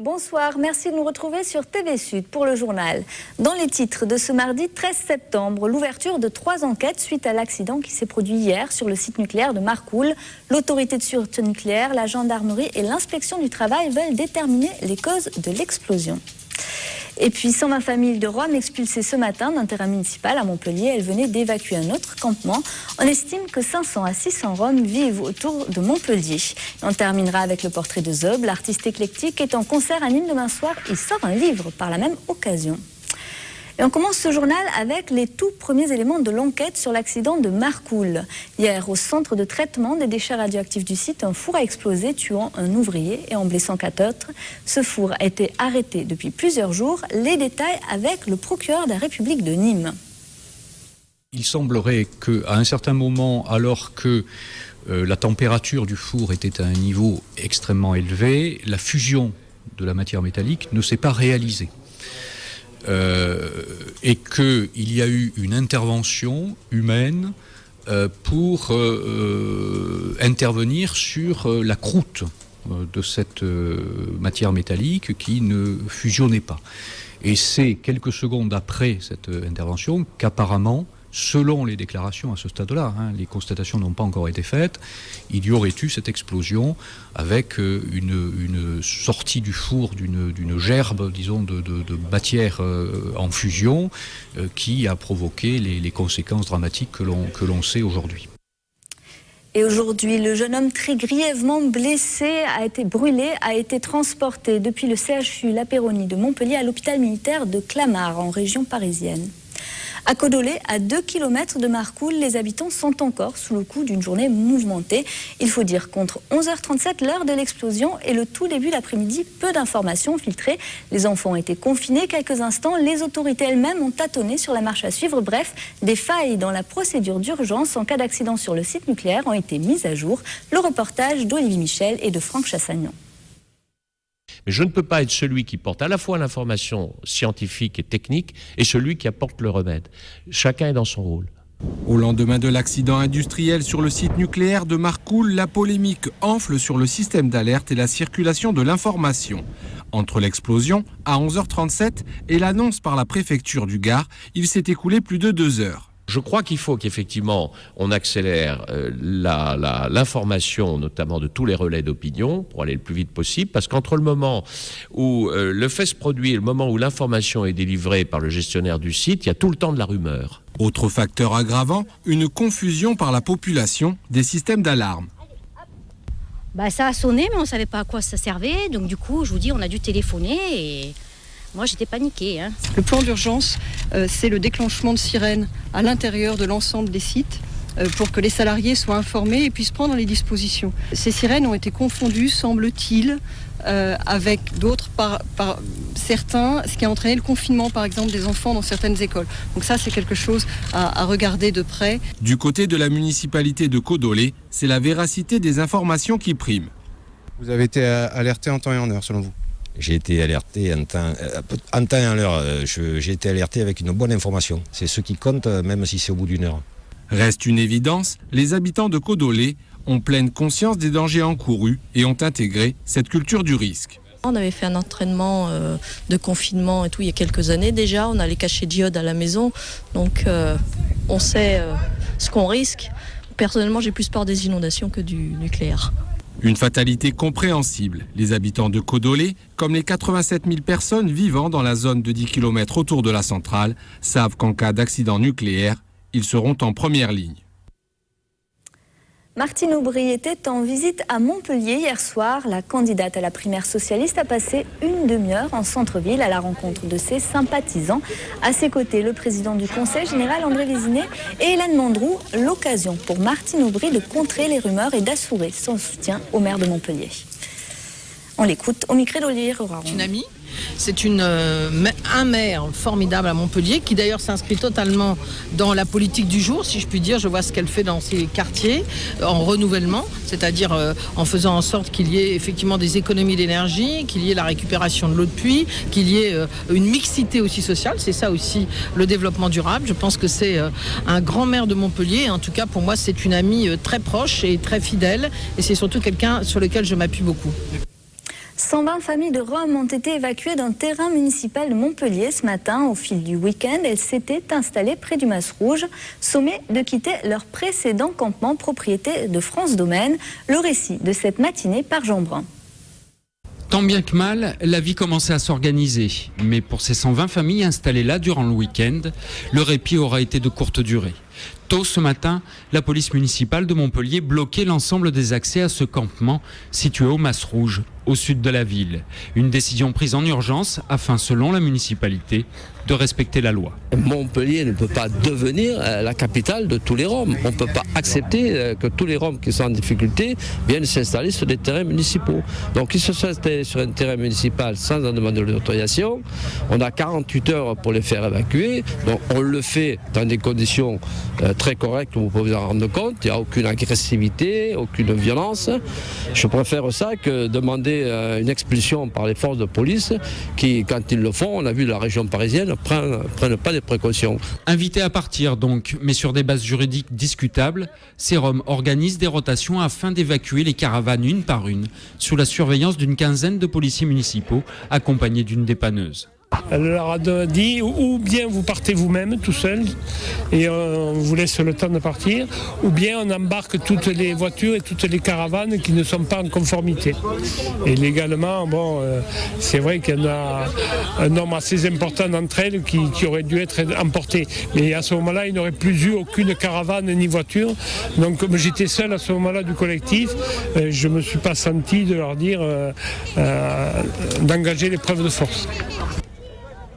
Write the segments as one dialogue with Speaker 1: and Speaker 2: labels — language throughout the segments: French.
Speaker 1: Bonsoir, merci de nous retrouver sur TV Sud pour le journal. Dans les titres de ce mardi 13 septembre, l'ouverture de 3 enquêtes suite à l'accident qui s'est produit hier sur le site nucléaire de Marcoule. L'autorité de sûreté nucléaire, la gendarmerie et l'inspection du travail veulent déterminer les causes de l'explosion. Et puis 120 familles de Roms expulsées ce matin d'un terrain municipal à Montpellier. Elles venaient d'évacuer un autre campement. On estime que 500 à 600 Roms vivent autour de Montpellier. On terminera avec le portrait de Zob. L'artiste éclectique est en concert à Nîmes demain soir. Il sort un livre par la même occasion. Et on commence ce journal avec les tout premiers éléments de l'enquête sur l'accident de Marcoule. Hier, au centre de traitement des déchets radioactifs du site, un four a explosé, tuant un ouvrier et en blessant 4 autres. Ce four a été arrêté depuis plusieurs jours. Les détails avec le procureur de la République de Nîmes.
Speaker 2: Il semblerait qu'à un certain moment, alors que la température du four était à un niveau extrêmement élevé, la fusion de la matière métallique ne s'est pas réalisée. Et qu'il y a eu une intervention humaine pour intervenir sur la croûte de cette matière métallique qui ne fusionnait pas. Et c'est quelques secondes après cette intervention qu'apparemment, selon les déclarations à ce stade-là, les constatations n'ont pas encore été faites, il y aurait eu cette explosion avec une sortie du four d'une gerbe, disons, de matière en fusion qui a provoqué les conséquences dramatiques que l'on sait aujourd'hui.
Speaker 1: Et aujourd'hui, le jeune homme très grièvement blessé a été brûlé, a été transporté depuis le CHU La Péronie de Montpellier à l'hôpital militaire de Clamart en région parisienne. À Codolé, à 2 km de Marcoule, les habitants sont encore sous le coup d'une journée mouvementée. Il faut dire qu'entre 11h37, l'heure de l'explosion, et le tout début d'après-midi, peu d'informations filtrées. Les enfants ont été confinés quelques instants. Les autorités elles-mêmes ont tâtonné sur la marche à suivre. Bref, des failles dans la procédure d'urgence en cas d'accident sur le site nucléaire ont été mises à jour. Le reportage d'Olivier Michel et de Franck Chassagnon.
Speaker 3: Mais je ne peux pas être celui qui porte à la fois l'information scientifique et technique et celui qui apporte le remède. Chacun est dans son rôle.
Speaker 4: Au lendemain de l'accident industriel sur le site nucléaire de Marcoule, la polémique enfle sur le système d'alerte et la circulation de l'information. Entre l'explosion à 11h37 et l'annonce par la préfecture du Gard, il s'est écoulé plus de 2 heures.
Speaker 3: Je crois qu'il faut qu'effectivement on accélère l'information, notamment de tous les relais d'opinion, pour aller le plus vite possible, parce qu'entre le moment où le fait se produit et le moment où l'information est délivrée par le gestionnaire du site, il y a tout le temps de la rumeur.
Speaker 4: Autre facteur aggravant, une confusion par la population des systèmes d'alarme.
Speaker 5: Ça a sonné, mais on ne savait pas à quoi ça servait, donc du coup, je vous dis, on a dû téléphoner et... Moi, j'étais paniquée.
Speaker 6: Le plan d'urgence, c'est le déclenchement de sirènes à l'intérieur de l'ensemble des sites pour que les salariés soient informés et puissent prendre les dispositions. Ces sirènes ont été confondues, semble-t-il, avec d'autres par certains, ce qui a entraîné le confinement, par exemple, des enfants dans certaines écoles. Donc ça, c'est quelque chose à regarder de près.
Speaker 4: Du côté de la municipalité de Codolé, c'est la véracité des informations qui prime.
Speaker 7: Vous avez été alerté en temps et en heure, selon vous ?
Speaker 8: J'ai été alerté en temps et en heure. J'ai été alerté avec une bonne information. C'est ce qui compte, même si c'est au bout d'une heure.
Speaker 4: Reste une évidence, les habitants de Codolé ont pleine conscience des dangers encourus et ont intégré cette culture du risque.
Speaker 9: On avait fait un entraînement de confinement et tout il y a quelques années déjà. On a les cachets d'iode à la maison, donc on sait ce qu'on risque. Personnellement, j'ai plus peur des inondations que du nucléaire.
Speaker 4: Une fatalité compréhensible. Les habitants de Codolé, comme les 87 000 personnes vivant dans la zone de 10 km autour de la centrale, savent qu'en cas d'accident nucléaire, ils seront en première ligne.
Speaker 1: Martine Aubry était en visite à Montpellier hier soir. La candidate à la primaire socialiste a passé une demi-heure en centre-ville à la rencontre de ses sympathisants. À ses côtés, le président du Conseil général, André Vézinet, et Hélène Mandroux. L'occasion pour Martine Aubry de contrer les rumeurs et d'assurer son soutien au maire de Montpellier. On l'écoute au micro d'Olivier Roraron.
Speaker 10: Une amie. C'est un maire formidable à Montpellier qui d'ailleurs s'inscrit totalement dans la politique du jour, si je puis dire. Je vois ce qu'elle fait dans ses quartiers en renouvellement, c'est-à-dire en faisant en sorte qu'il y ait effectivement des économies d'énergie, qu'il y ait la récupération de l'eau de pluie, qu'il y ait une mixité aussi sociale. C'est ça aussi le développement durable. Je pense que c'est un grand maire de Montpellier. En tout cas, pour moi, c'est une amie très proche et très fidèle. Et c'est surtout quelqu'un sur lequel je m'appuie beaucoup.
Speaker 1: 120 familles de Roms ont été évacuées d'un terrain municipal de Montpellier ce matin. Au fil du week-end, elles s'étaient installées près du Mas Rouge, sommées de quitter leur précédent campement propriété de France Domaine. Le récit de cette matinée par Jean Brun.
Speaker 11: Tant bien que mal, la vie commençait à s'organiser. Mais pour ces 120 familles installées là durant le week-end, le répit aura été de courte durée. Tôt ce matin, la police municipale de Montpellier bloquait l'ensemble des accès à ce campement situé au Mas Rouge, au sud de la ville. Une décision prise en urgence afin, selon la municipalité, de respecter la loi.
Speaker 12: Montpellier ne peut pas devenir la capitale de tous les Roms. On ne peut pas accepter que tous les Roms qui sont en difficulté viennent s'installer sur des terrains municipaux. Donc ils se sont installés sur un terrain municipal sans en demander l'autorisation. On a 48 heures pour les faire évacuer. Donc on le fait dans des conditions très correctes, vous pouvez vous en rendre compte. Il n'y a aucune agressivité, aucune violence. Je préfère ça que demander une expulsion par les forces de police qui, quand ils le font, on a vu la région parisienne, prennent pas des précautions.
Speaker 11: Invités à partir donc, mais sur des bases juridiques discutables, ces Roms organisent des rotations afin d'évacuer les caravanes une par une, sous la surveillance d'une quinzaine de policiers municipaux accompagnés d'une dépanneuse.
Speaker 13: Elle leur a dit ou bien vous partez vous-même tout seul et on vous laisse le temps de partir, ou bien on embarque toutes les voitures et toutes les caravanes qui ne sont pas en conformité. Et légalement, c'est vrai qu'il y en a un nombre assez important d'entre elles qui auraient dû être emportées. Mais à ce moment-là, il n'aurait plus eu aucune caravane ni voiture. Donc comme j'étais seul à ce moment-là du collectif, je ne me suis pas senti de leur dire d'engager l'épreuve de force.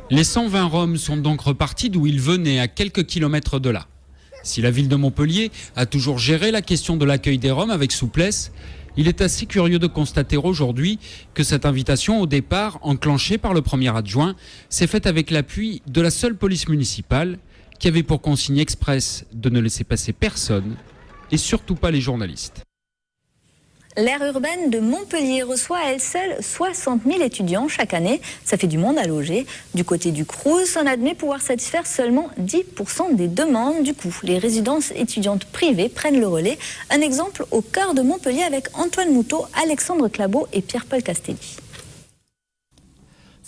Speaker 11: Les 120 Roms sont donc repartis d'où ils venaient, à quelques kilomètres de là. Si la ville de Montpellier a toujours géré la question de l'accueil des Roms avec souplesse, il est assez curieux de constater aujourd'hui que cette invitation au départ, enclenchée par le premier adjoint, s'est faite avec l'appui de la seule police municipale qui avait pour consigne expresse de ne laisser passer personne et surtout pas les journalistes.
Speaker 1: L'aire urbaine de Montpellier reçoit à elle seule 60 000 étudiants chaque année. Ça fait du monde à loger. Du côté du Crous, on admet pouvoir satisfaire seulement 10% des demandes. Du coup, les résidences étudiantes privées prennent le relais. Un exemple au cœur de Montpellier avec Antoine Moutot, Alexandre Clabot et Pierre-Paul Castelli.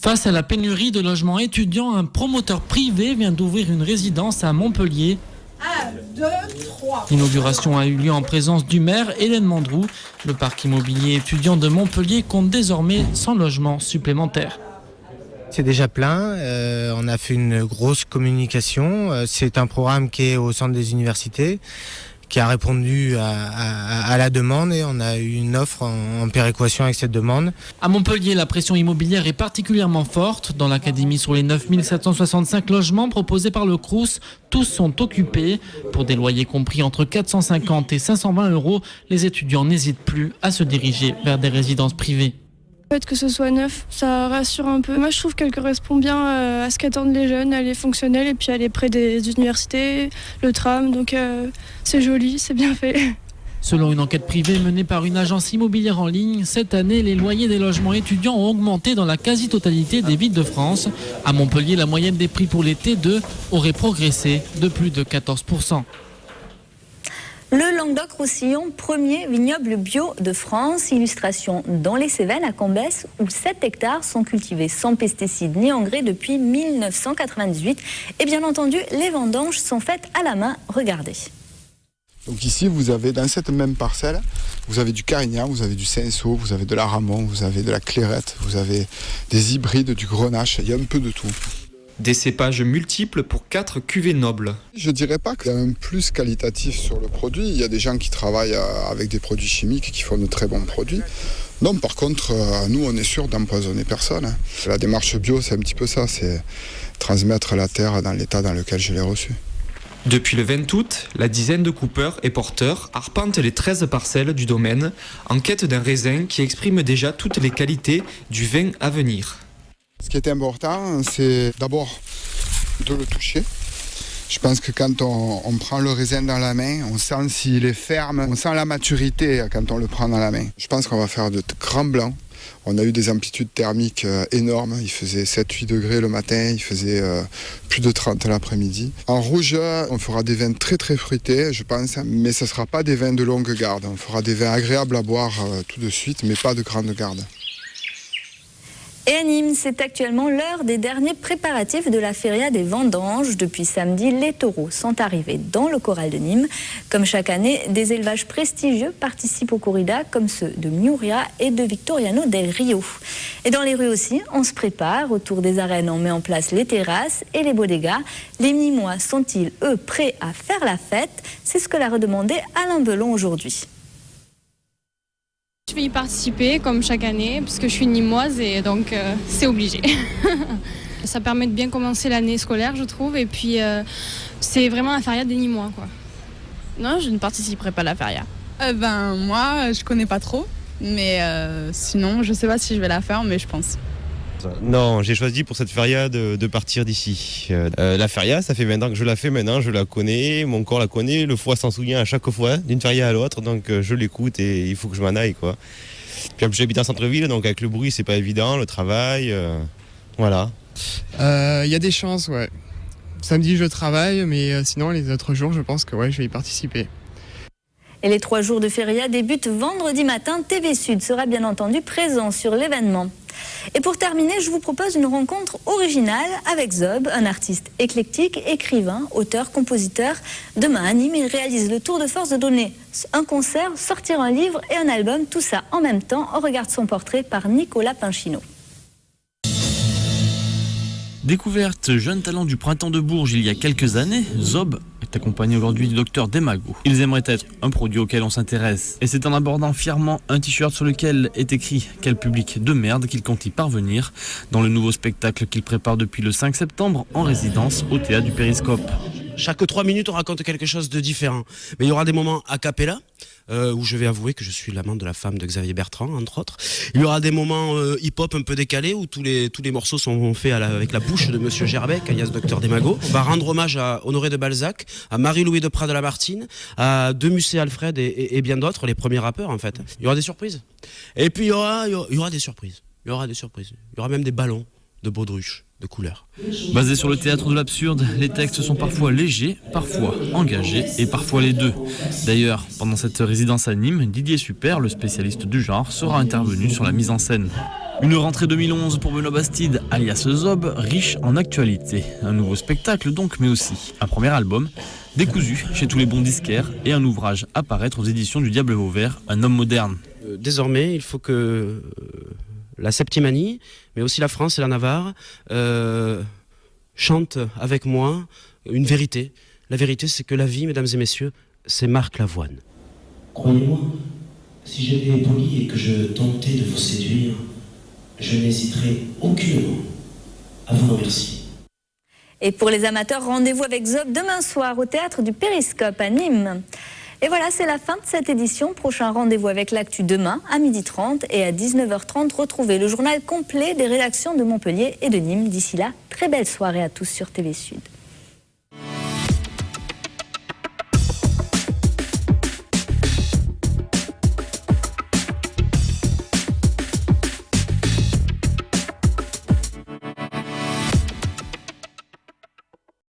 Speaker 14: Face à la pénurie de logements étudiants, un promoteur privé vient d'ouvrir une résidence à Montpellier.
Speaker 15: 1, 2, 3.
Speaker 14: L'inauguration a eu lieu en présence du maire Hélène Mandroux. Le parc immobilier étudiant de Montpellier compte désormais 100 logements supplémentaires.
Speaker 16: C'est déjà plein, on a fait une grosse communication. C'est un programme qui est au centre des universités, qui a répondu à la demande et on a eu une offre en péréquation avec cette demande.
Speaker 14: À Montpellier, la pression immobilière est particulièrement forte. Dans l'académie, sur les 9765 logements proposés par le Crous, tous sont occupés. Pour des loyers compris entre 450 et 520 euros, les étudiants n'hésitent plus à se diriger vers des résidences privées.
Speaker 17: Le fait que ce soit neuf, ça rassure un peu. Moi, je trouve qu'elle correspond bien à ce qu'attendent les jeunes. Elle est fonctionnelle et puis elle est près des universités, le tram, donc c'est joli, c'est bien fait.
Speaker 14: Selon une enquête privée menée par une agence immobilière en ligne, cette année, les loyers des logements étudiants ont augmenté dans la quasi-totalité des villes de France. À Montpellier, la moyenne des prix pour les T2 aurait progressé de plus de 14%.
Speaker 1: Le Languedoc-Roussillon, premier vignoble bio de France. Illustration dans les Cévennes à Cambès, où 7 hectares sont cultivés sans pesticides ni engrais depuis 1998. Et bien entendu, les vendanges sont faites à la main. Regardez.
Speaker 18: Donc ici, vous avez dans cette même parcelle, vous avez du carignan, vous avez du cinsault, vous avez de la ramon, vous avez de la clairette, vous avez des hybrides, du grenache, il y a un peu de tout.
Speaker 19: Des cépages multiples pour 4 cuvées nobles.
Speaker 18: Je dirais pas qu'il y a un plus qualitatif sur le produit. Il y a des gens qui travaillent avec des produits chimiques qui font de très bons produits. Non, par contre, nous, on est sûr d'empoisonner personne. La démarche bio, c'est un petit peu ça, c'est transmettre la terre dans l'état dans lequel je l'ai reçue.
Speaker 19: Depuis le 20 août, la dizaine de coupeurs et porteurs arpentent les 13 parcelles du domaine en quête d'un raisin qui exprime déjà toutes les qualités du vin à venir.
Speaker 18: Ce qui est important, c'est d'abord de le toucher. Je pense que quand on prend le raisin dans la main, on sent s'il est ferme, on sent la maturité quand on le prend dans la main. Je pense qu'on va faire de grands blancs. On a eu des amplitudes thermiques énormes. Il faisait 7-8 degrés le matin, il faisait plus de 30 l'après-midi. En rouge, on fera des vins très très fruités, je pense, mais ce ne sera pas des vins de longue garde. On fera des vins agréables à boire tout de suite, mais pas de grande garde.
Speaker 1: Et à Nîmes, c'est actuellement l'heure des derniers préparatifs de la feria des vendanges. Depuis samedi, les taureaux sont arrivés dans le corral de Nîmes. Comme chaque année, des élevages prestigieux participent aux corridas, comme ceux de Miuria et de Victoriano del Rio. Et dans les rues aussi, on se prépare. Autour des arènes, on met en place les terrasses et les bodegas. Les Nîmois sont-ils, eux, prêts à faire la fête? C'est ce que l'a redemandé Alain Belon aujourd'hui.
Speaker 20: Je vais y participer comme chaque année parce que je suis nîmoise et donc c'est obligé. Ça permet de bien commencer l'année scolaire, je trouve, et puis c'est vraiment la feria des Nîmois, quoi.
Speaker 21: Non, je ne participerai pas à la feria.
Speaker 22: Moi, je connais pas trop, mais sinon, je sais pas si je vais la faire, mais je pense.
Speaker 23: Non, j'ai choisi pour cette feria de partir d'ici. La feria, ça fait 20 ans que je la fais maintenant, je la connais, mon corps la connaît, le foie s'en souvient à chaque fois, d'une feria à l'autre, donc je l'écoute et il faut que je m'en aille, quoi. Puis en plus, j'habite en centre-ville, donc avec le bruit, c'est pas évident, le travail, voilà.
Speaker 24: Il y a des chances, ouais. Samedi, je travaille, mais sinon, les autres jours, je pense que ouais, je vais y participer.
Speaker 1: Et les 3 jours de feria débutent vendredi matin. TV Sud sera bien entendu présent sur l'événement. Et pour terminer, je vous propose une rencontre originale avec Zob, un artiste éclectique, écrivain, auteur, compositeur. Demain à Nîmes, il réalise le tour de force de donner un concert, sortir un livre et un album, tout ça en même temps. On regarde son portrait par Nicolas Pinchino.
Speaker 25: Découverte jeune talent du printemps de Bourges il y a quelques années, Zob est accompagné aujourd'hui du docteur Demago. Ils aimeraient être un produit auquel on s'intéresse. Et c'est en abordant fièrement un t-shirt sur lequel est écrit « Quel public de merde » qu'ils comptent y parvenir dans le nouveau spectacle qu'ils préparent depuis le 5 septembre en résidence au théâtre du Périscope.
Speaker 26: Chaque 3 minutes, on raconte quelque chose de différent. Mais il y aura des moments a cappella, où je vais avouer que je suis l'amant de la femme de Xavier Bertrand, entre autres. Il y aura des moments hip-hop un peu décalés, où tous les morceaux sont faits avec la bouche de Monsieur Gerbec, alias Docteur Demago. On va rendre hommage à Honoré de Balzac, à Marie-Louis de Prat-de-la-Martine, à Demusset Alfred et bien d'autres, les premiers rappeurs en fait. Il y aura des surprises. Et puis il y aura des surprises. Il y aura des surprises. Il y aura même des ballons de baudruche, de couleurs.
Speaker 25: Basé sur le théâtre de l'absurde, les textes sont parfois légers, parfois engagés et parfois les deux. D'ailleurs, pendant cette résidence à Nîmes, Didier Super, le spécialiste du genre, sera intervenu sur la mise en scène. Une rentrée 2011 pour Benoît Bastide, alias Zob, riche en actualité. Un nouveau spectacle donc, mais aussi un premier album, décousu chez tous les bons disquaires et un ouvrage à paraître aux éditions du Diable Vauvert, un homme moderne.
Speaker 26: Désormais, il faut que la Septimanie, mais aussi la France et la Navarre, chantent avec moi une vérité. La vérité, c'est que la vie, mesdames et messieurs, c'est Marc Lavoine.
Speaker 27: Croyez-moi, si j'étais poli et que je tentais de vous séduire, je n'hésiterais aucunement à vous remercier.
Speaker 1: Et pour les amateurs, rendez-vous avec Zob demain soir au théâtre du Périscope à Nîmes. Et voilà, c'est la fin de cette édition. Prochain rendez-vous avec l'actu demain à 12h30 et à 19h30. Retrouvez le journal complet des rédactions de Montpellier et de Nîmes. D'ici là, très belle soirée à tous sur TV Sud.